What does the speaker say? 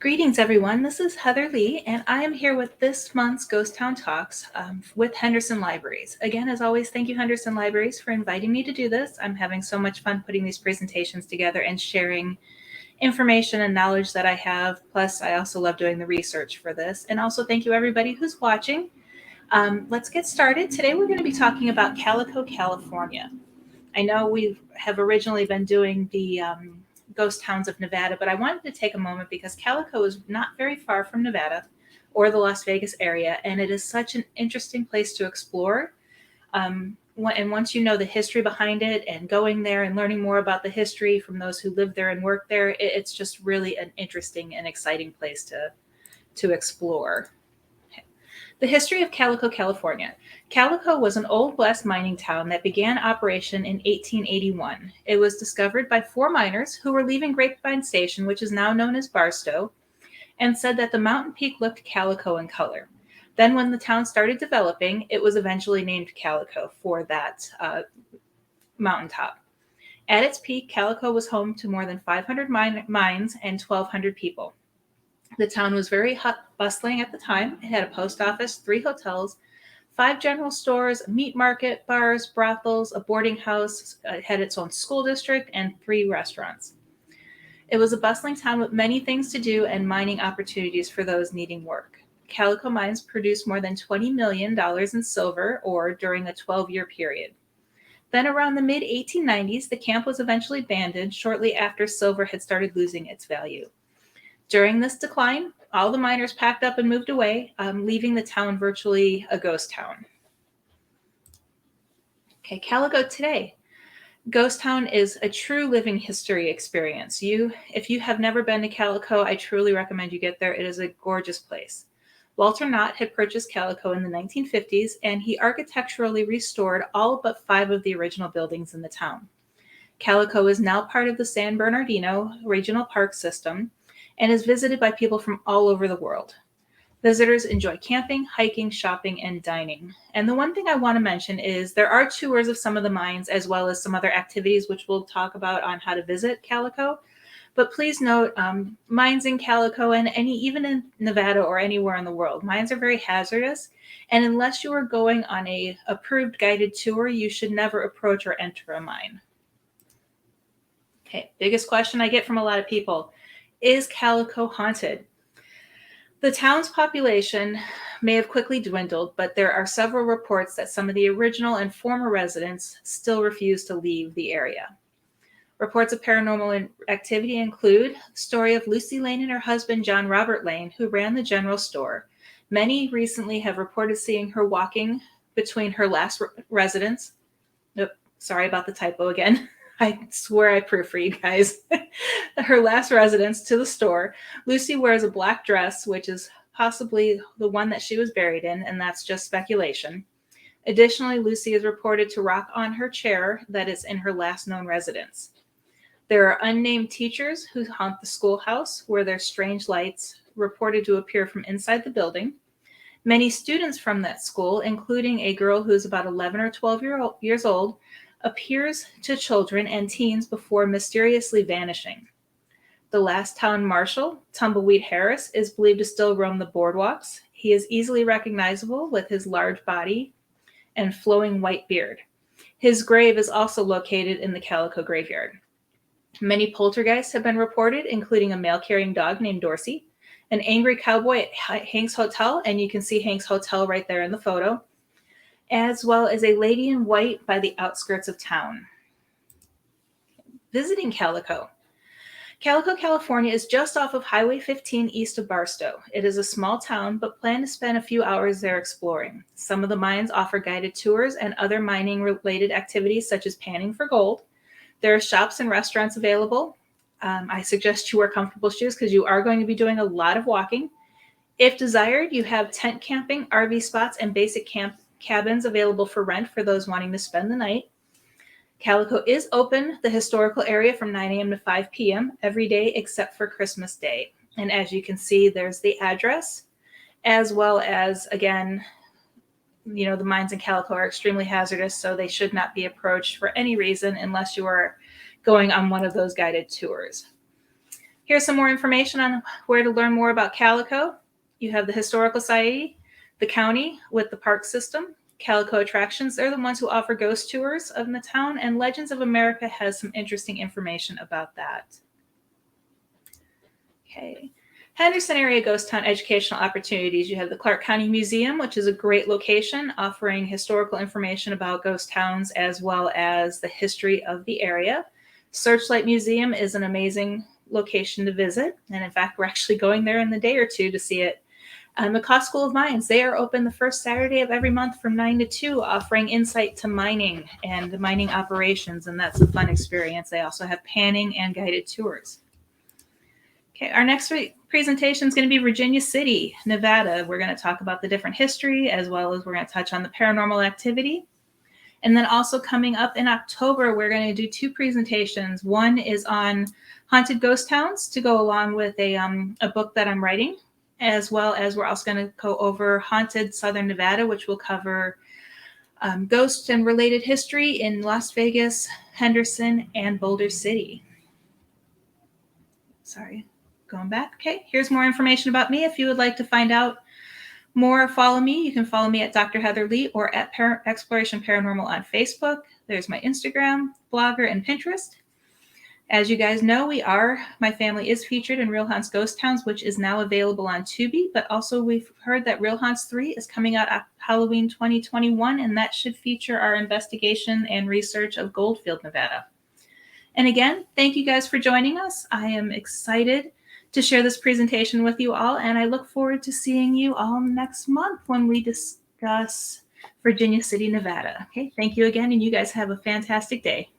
Greetings, everyone. This is Heather Leigh, and I am here with this month's Ghost Town Talks with Henderson Libraries. Again, as always, thank you, Henderson Libraries, for inviting me to do this. I'm having so much fun putting these presentations together and sharing information and knowledge that I have. Plus, I also love doing the research for this. And also, thank you, everybody who's watching. Let's get started. Today, we're going to be talking about Calico, California. I know we have originally been doing the ghost towns of Nevada, but I wanted to take a moment because Calico is not very far from Nevada or the Las Vegas area, and it is such an interesting place to explore. And once you know the history behind it and going there and learning more about the history from those who live there and work there, it's just really an interesting and exciting place to explore. The history of Calico, California. Calico was an old west mining town that began operation in 1881. It was discovered by four miners who were leaving Grapevine Station, which is now known as Barstow, and said that the mountain peak looked calico in color. Then, when the town started developing, it was eventually named Calico for that mountaintop. At its peak, Calico was home to more than 500 mines and 1,200 people. The town was very bustling at the time. It had a post office, 3 hotels, 5 general stores, a meat market, bars, brothels, a boarding house. It had its own school district, and 3 restaurants. It was a bustling town with many things to do and mining opportunities for those needing work. Calico mines produced more than $20 million in silver ore during a 12-year period. Then around the mid-1890s, the camp was eventually abandoned shortly after silver had started losing its value. During this decline, all the miners packed up and moved away, leaving the town virtually a ghost town. Okay, Calico today. Ghost Town is a true living history experience. If you have never been to Calico, I truly recommend you get there. It is a gorgeous place. Walter Knott had purchased Calico in the 1950s, and he architecturally restored all but 5 of the original buildings in the town. Calico is now part of the San Bernardino Regional Park System and is visited by people from all over the world. Visitors enjoy camping, hiking, shopping, and dining. And the one thing I want to mention is there are tours of some of the mines as well as some other activities which we'll talk about on how to visit Calico. But please note, mines in Calico and even in Nevada or anywhere in the world, mines are very hazardous. And unless you are going on a approved guided tour, you should never approach or enter a mine. Okay, biggest question I get from a lot of people. Is Calico haunted? The town's population may have quickly dwindled, but there are several reports that some of the original and former residents still refuse to leave the area. Reports of paranormal activity include the story of Lucy Lane and her husband, John Robert Lane, who ran the general store. Many recently have reported seeing her walking between her last residence. Sorry about the typo again. I swear I proofread, guys. Her last residence to the store. Lucy wears a black dress, which is possibly the one that she was buried in, and that's just speculation. Additionally, Lucy is reported to rock on her chair that is in her last known residence. There are unnamed teachers who haunt the schoolhouse, where their strange lights reported to appear from inside the building. Many students from that school, including a girl who's about 11 or 12 years old, appears to children and teens before mysteriously vanishing. The last town marshal, Tumbleweed Harris, is believed to still roam the boardwalks. He is easily recognizable with his large body and flowing white beard. His grave is also located in the Calico graveyard. Many poltergeists have been reported, including a mail-carrying dog named Dorsey, an angry cowboy at Hank's Hotel, and you can see Hank's Hotel right there in the photo, as well as a lady in white by the outskirts of town. Visiting Calico. Calico, California is just off of Highway 15 east of Barstow. It is a small town, but plan to spend a few hours there exploring. Some of the mines offer guided tours and other mining-related activities such as panning for gold. There are shops and restaurants available. I suggest you wear comfortable shoes because you are going to be doing a lot of walking. If desired, you have tent camping, RV spots, and basic cabins available for rent for those wanting to spend the night. Calico is open, the historical area, from 9 a.m. to 5 p.m. every day except for Christmas Day. And as you can see, there's the address, as well as, again, the mines in Calico are extremely hazardous, so they should not be approached for any reason unless you are going on one of those guided tours. Here's some more information on where to learn more about Calico. You have the Historical Society, the county with the park system, Calico Attractions. They're the ones who offer ghost tours of the town, and Legends of America has some interesting information about that. Okay. Henderson area ghost town educational opportunities. You have the Clark County Museum, which is a great location offering historical information about ghost towns as well as the history of the area. Searchlight Museum is an amazing location to visit. And in fact, we're actually going there in the day or two to see it. McCaw School of Mines, they are open the first Saturday of every month from 9 to 2, offering insight to mining and mining operations. And that's a fun experience. They also have panning and guided tours. Okay, our next presentation is going to be Virginia City, Nevada. We're going to talk about the different history as well as we're going to touch on the paranormal activity. And then also coming up in October, we're going to do 2 presentations. One is on haunted ghost towns to go along with a book that I'm writing, as well as we're also going to go over haunted Southern Nevada, which will cover ghost and related history in Las Vegas, Henderson, and Boulder City. Sorry. Going back. Okay, here's more information about me. If you would like to find out more, follow me. You can follow me at Dr. Heather Leigh or at Exploration Paranormal on Facebook. There's my Instagram, Blogger, and Pinterest. As you guys know, my family is featured in Real Haunts Ghost Towns, which is now available on Tubi, but also we've heard that Real Haunts 3 is coming out Halloween 2021, and that should feature our investigation and research of Goldfield, Nevada. And again, thank you guys for joining us. I am excited to share this presentation with you all, and I look forward to seeing you all next month when we discuss Virginia City, Nevada. Okay, thank you again, and you guys have a fantastic day.